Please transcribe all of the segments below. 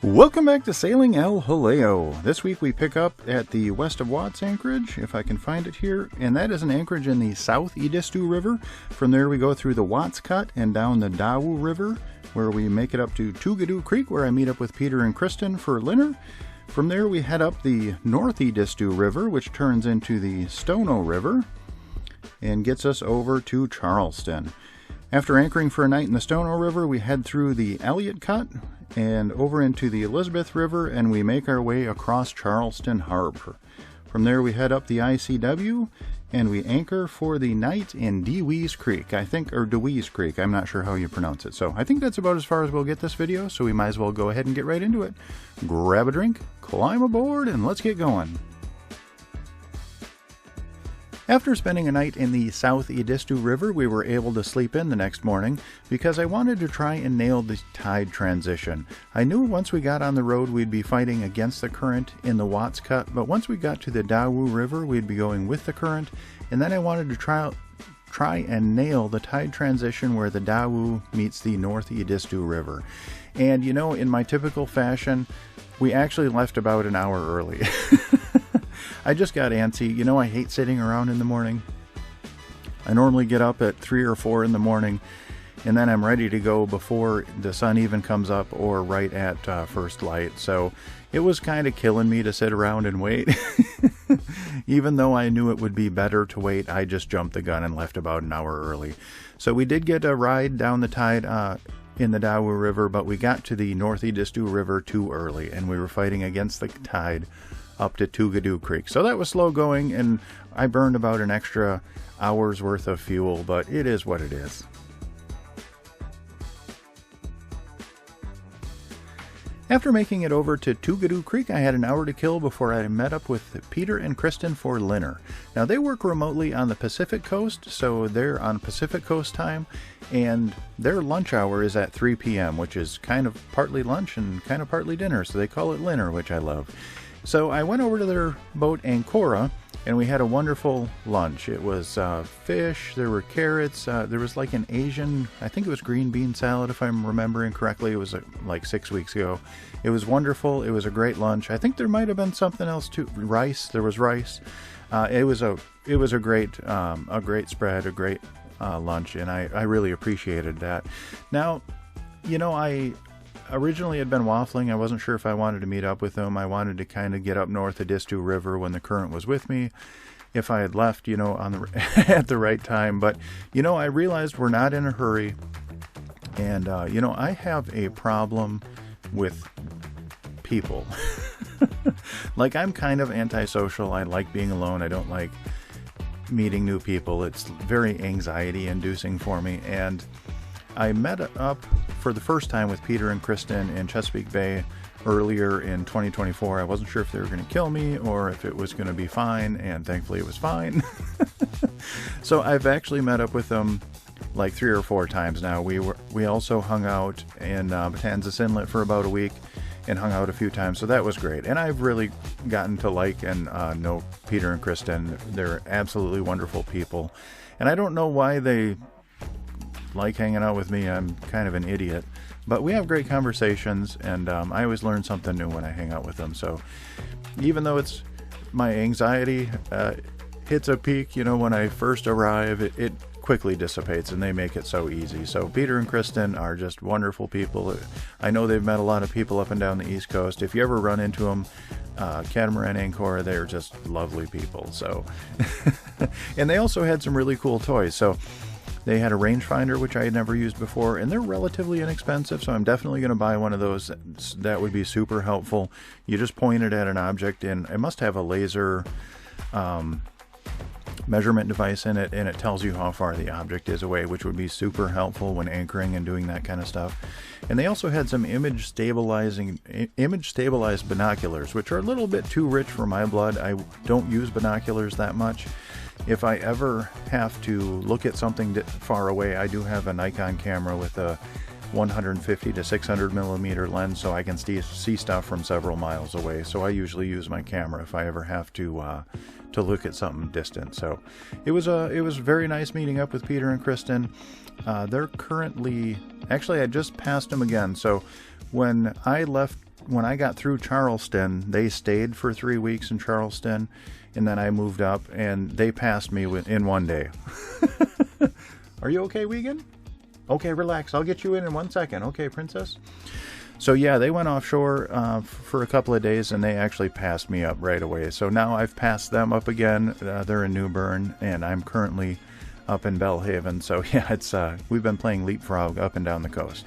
Welcome back to Sailing El Jaleo. This week we pick up at the West of Watts anchorage, if I can find it here, and that is an anchorage in the South Edisto River. From there we go through the Watts Cut and down the Dewees River, where we make it up to Dewees Creek, where I meet up with Peter and Kristen for dinner. From there we head up the North Edisto River, which turns into the Stono River, and gets us over to Charleston. After anchoring for a night in the Stono River, we head through the Elliott Cut and over into the Elizabeth River, and we make our way across Charleston Harbor. From there we head up the ICW and we anchor for the night in Dewees Creek, or Dewees Creek, I'm not sure how you pronounce it. So I think that's about as far as we'll get this video, so we might as well go ahead and get right into it. Grab a drink, climb aboard, and let's get going. After spending a night in the South Edisto River, we were able to sleep in the next morning because I wanted to try and nail the tide transition. I knew once we got on the road we'd be fighting against the current in the Watts Cut, but once we got to the Dewees River we'd be going with the current, and then I wanted to try and nail the tide transition where the Dewees meets the North Edisto River. And you know, in my typical fashion, we actually left about an hour early. I just got antsy. You know, I hate sitting around in the morning. I normally get up at 3 or 4 in the morning, and then I'm ready to go before the sun even comes up or right at first light. So it was kind of killing me to sit around and wait. Even though I knew it would be better to wait, I just jumped the gun and left about an hour early. So we did get a ride down the tide in the Dewees River, but we got to the North Edisto River too early, and we were fighting against the tide up to Dewees Creek. So that was slow going, and I burned about an extra hour's worth of fuel, but it is what it is. After making it over to Dewees Creek, I had an hour to kill before I met up with Peter and Kristen for dinner. Now they work remotely on the Pacific Coast, so they're on Pacific Coast time, and their lunch hour is at 3 p.m., which is kind of partly lunch and kind of partly dinner, so they call it dinner, which I love. So I went over to their boat, Ancora, and we had a wonderful lunch. It was fish, there were carrots, there was like an Asian, I think it was green bean salad if I'm remembering correctly. It was like 6 weeks ago. It was wonderful. It was a great lunch. I think there might have been something else too. Rice, there was rice. It was a great spread, a great lunch, and I really appreciated that. Now, you know, I originally had been waffling. I wasn't sure if I wanted to meet up with them. I wanted to kind of get up North Edisto River when the current was with me, if I had left, you know, on the at the right time. But, you know, I realized we're not in a hurry. And, you know, I have a problem with people. Like, I'm kind of antisocial. I like being alone. I don't like meeting new people. It's very anxiety inducing for me. And I met up for the first time with Peter and Kristen in Chesapeake Bay earlier in 2024. I wasn't sure if they were going to kill me or if it was going to be fine, and thankfully it was fine. So I've actually met up with them like 3 or 4 times now. We also hung out in Matanzas Inlet for about a week and hung out a few times, so that was great. And I've really gotten to like and know Peter and Kristen. They're absolutely wonderful people, and I don't know why they like hanging out with me. I'm kind of an idiot, but we have great conversations, and I always learn something new when I hang out with them. So even though it's my anxiety hits a peak, you know, when I first arrive, it quickly dissipates, and they make it so easy. So Peter and Kristen are just wonderful people. I know they've met a lot of people up and down the East Coast. If you ever run into them, Catamaran Ancora, they're just lovely people. So and they also had some really cool toys. So they had a rangefinder, which I had never used before, and they're relatively inexpensive, so I'm definitely going to buy one of those. That would be super helpful. You just point it at an object, and it must have a laser measurement device in it, and it tells you how far the object is away, which would be super helpful when anchoring and doing that kind of stuff. And they also had some image stabilized binoculars, which are a little bit too rich for my blood. I don't use binoculars that much. If I ever have to look at something far away, I do have a Nikon camera with a 150 to 600 millimeter lens, so I can see stuff from several miles away. So I usually use my camera if I ever have to look at something distant. So it was very nice meeting up with Peter and Kristen. They're currently, actually I just passed them again. So when I left when I got through Charleston, they stayed for 3 weeks in Charleston, and then I moved up, and they passed me in one day. Are you okay, Wiegand? Okay, relax. I'll get you in 1 second. Okay, princess? So yeah, they went offshore for a couple of days, and they actually passed me up right away. So now I've passed them up again. They're in New Bern, and I'm currently up in Belhaven. So yeah, it's we've been playing leapfrog up and down the coast.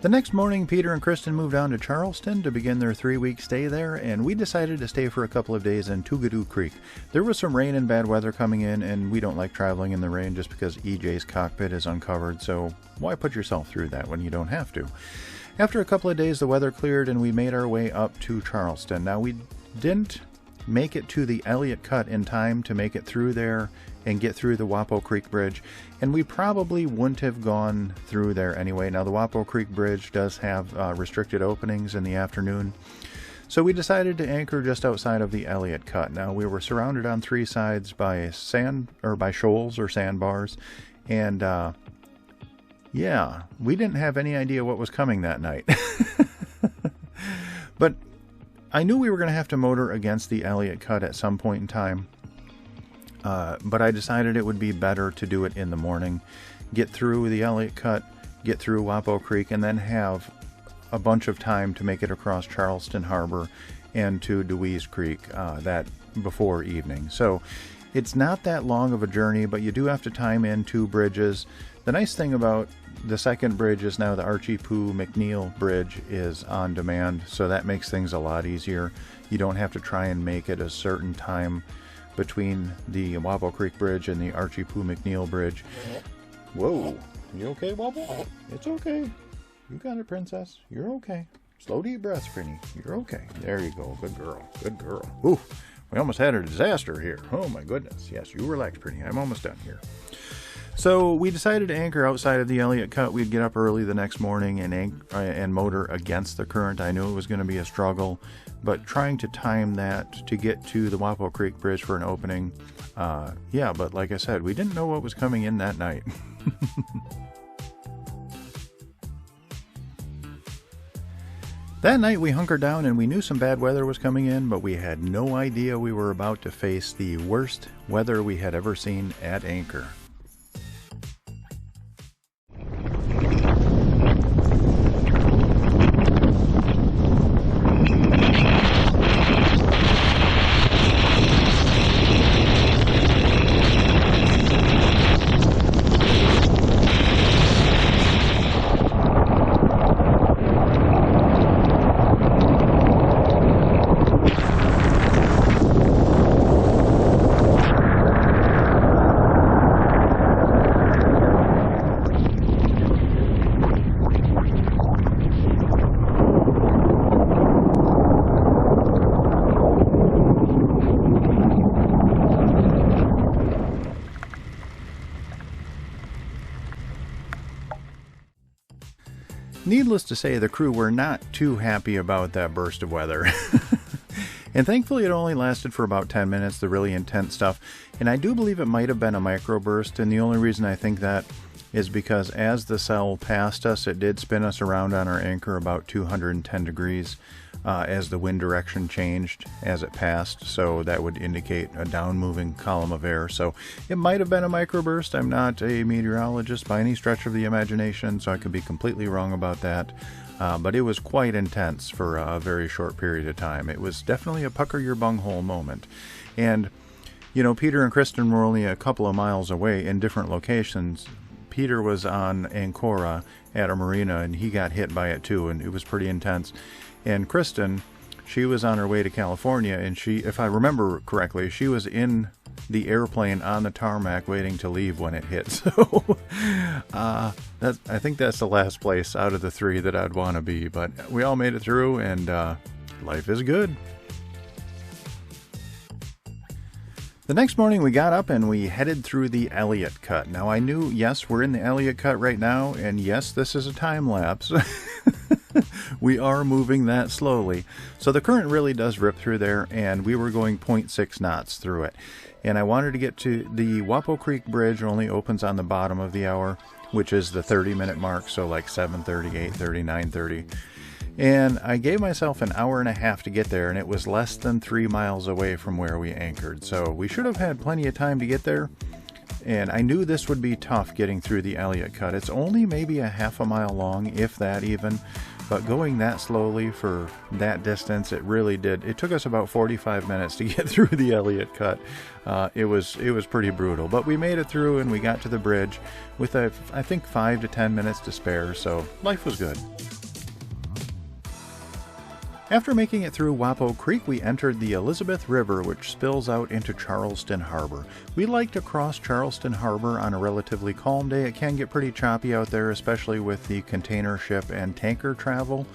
The next morning, Peter and Kristen moved down to Charleston to begin their 3-week stay there, and we decided to stay for a couple of days in Dewees Creek. There was some rain and bad weather coming in, and we don't like traveling in the rain just because EJ's cockpit is uncovered, so why put yourself through that when you don't have to? After a couple of days, the weather cleared, and we made our way up to Charleston. Now, we didn't make it to the Elliott Cut in time to make it through there and get through the Wapo Creek Bridge, and we probably wouldn't have gone through there anyway. Now, the Wapo Creek Bridge does have restricted openings in the afternoon, so we decided to anchor just outside of the Elliott Cut. Now, we were surrounded on 3 sides by shoals or sandbars, and yeah, we didn't have any idea what was coming that night. But I knew we were going to have to motor against the Elliott Cut at some point in time. But I decided it would be better to do it in the morning, get through the Elliott Cut, get through Wapo Creek, and then have a bunch of time to make it across Charleston Harbor and to Dewees Creek that before evening. So it's not that long of a journey, but you do have to time in 2 bridges. The nice thing about the second bridge is now the Archie Poo McNeil Bridge is on demand, so that makes things a lot easier. You don't have to try and make it a certain time between the Wapo Creek Bridge and the Archie Poo McNeil Bridge. Whoa, you okay, Wobble? It's okay. You got it, princess. You're okay. Slow deep breaths, Prinny. You're okay. There you go. Good girl. Good girl. Ooh, we almost had a disaster here. Oh my goodness. Yes, you relax, Prinny. I'm almost done here. So we decided to anchor outside of the Elliott Cut. We'd get up early the next morning and motor against the current. I knew it was going to be a struggle, but trying to time that to get to the Wapo Creek Bridge for an opening, yeah, but like I said, we didn't know what was coming in that night. That night we hunkered down and we knew some bad weather was coming in, but we had no idea we were about to face the worst weather we had ever seen at anchor. Needless to say, the crew were not too happy about that burst of weather. And thankfully it only lasted for about 10 minutes, the really intense stuff. And I do believe it might have been a microburst, and the only reason I think that is because as the cell passed us, it did spin us around on our anchor about 210 degrees as the wind direction changed as it passed, so that would indicate a down-moving column of air. So it might have been a microburst. I'm not a meteorologist by any stretch of the imagination, so I could be completely wrong about that. But it was quite intense for a very short period of time. It was definitely a pucker your bunghole moment. And, you know, Peter and Kristen were only a couple of miles away in different locations. Peter was on Ancora at a marina, and he got hit by it too, and it was pretty intense. And Kristen, she was on her way to California, and she, if I remember correctly, she was in the airplane on the tarmac waiting to leave when it hit. So I think that's the last place out of the 3 that I'd want to be. But we all made it through, and life is good. The next morning we got up and we headed through the Elliott Cut. Now I knew, yes, we're in the Elliott Cut right now, and yes, this is a time lapse. We are moving that slowly. So the current really does rip through there, and we were going 0.6 knots through it. And I wanted to get to the Wapo Creek Bridge, only opens on the bottom of the hour. which is the 30-minute mark, so like 7:30, 8:30, 9:30. And I gave myself an hour and a half to get there, and it was less than 3 miles away from where we anchored. So we should have had plenty of time to get there. And I knew this would be tough getting through the Elliott Cut. It's only maybe a half a mile long, if that even. But going that slowly for that distance, it really did. It took us about 45 minutes to get through the Elliott Cut. It was pretty brutal. But we made it through, and we got to the bridge with, I think, 5 to 10 minutes to spare. So life was good. After making it through Wapo Creek, we entered the Elizabeth River, which spills out into Charleston Harbor. We like to cross Charleston Harbor on a relatively calm day. It can get pretty choppy out there, especially with the container ship and tanker travel.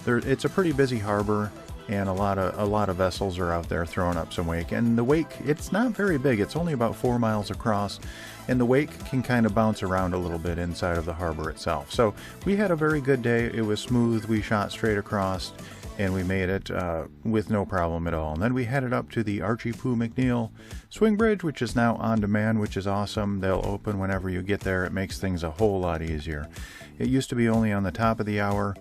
It's a pretty busy harbor, and a lot of vessels are out there throwing up some wake. And the wake, it's not very big. It's only about 4 miles across, and the wake can kind of bounce around a little bit inside of the harbor itself. So we had a very good day. It was smooth. We shot straight across, and we made it with no problem at all. And then we headed up to the Archie Poo McNeil Swing Bridge, which is now on demand, which is awesome. They'll open whenever you get there. It makes things a whole lot easier. It used to be only on the top of the hour,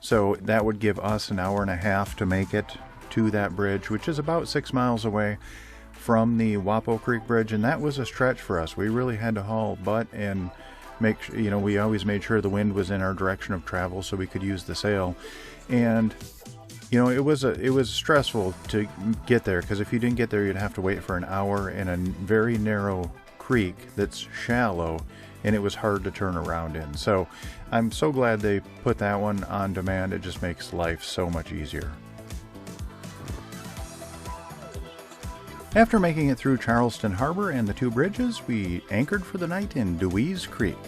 so that would give us an hour and a half to make it to that bridge, which is about 6 miles away from the Wapo Creek Bridge, and that was a stretch for us. We really had to haul butt and make sure, we always made sure the wind was in our direction of travel so we could use the sail. And it was stressful to get there, because if you didn't get there, you'd have to wait for an hour in a very narrow creek that's shallow, and it was hard to turn around in. So I'm so glad they put that one on demand. It just makes life so much easier. After making it through Charleston Harbor and the 2 bridges, we anchored for the night in Dewees Creek.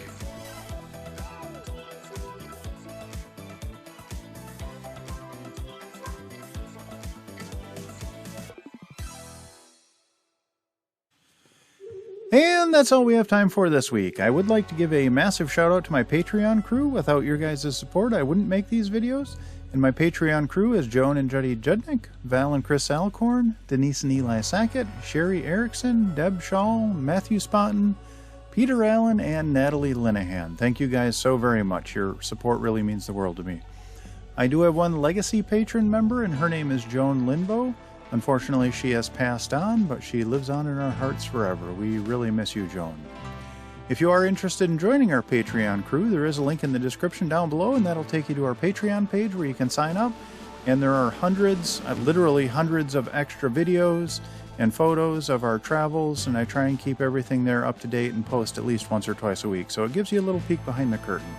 And that's all we have time for this week. I would like to give a massive shout out to my Patreon crew. Without your guys' support, I wouldn't make these videos. And my Patreon crew is Joan and Juddy Judnick, Val and Chris Alcorn, Denise and Eli Sackett, Sherry Erickson, Deb Shaw, Matthew Spotton, Peter Allen, and Natalie Linehan. Thank you guys so very much. Your support really means the world to me. I do have one legacy patron member, and her name is Joan Linbo. Unfortunately, she has passed on, but she lives on in our hearts forever. We really miss you, Joan. If you are interested in joining our Patreon crew, there is a link in the description down below, and that'll take you to our Patreon page where you can sign up. And there are hundreds, literally hundreds of extra videos and photos of our travels, and I try and keep everything there up to date and post at least once or twice a week, so it gives you a little peek behind the curtain.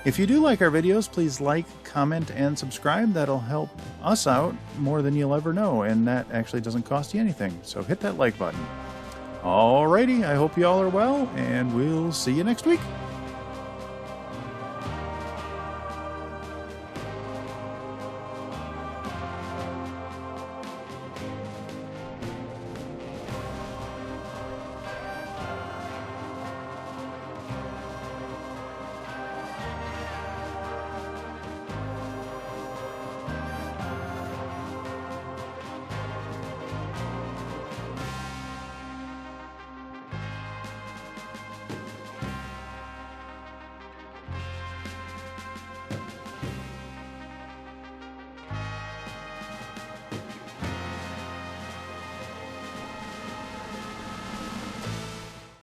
If you do like our videos, please like, comment, and subscribe. That'll help us out more than you'll ever know, and that actually doesn't cost you anything, so hit that like button. Alrighty, I hope you all are well, and we'll see you next week.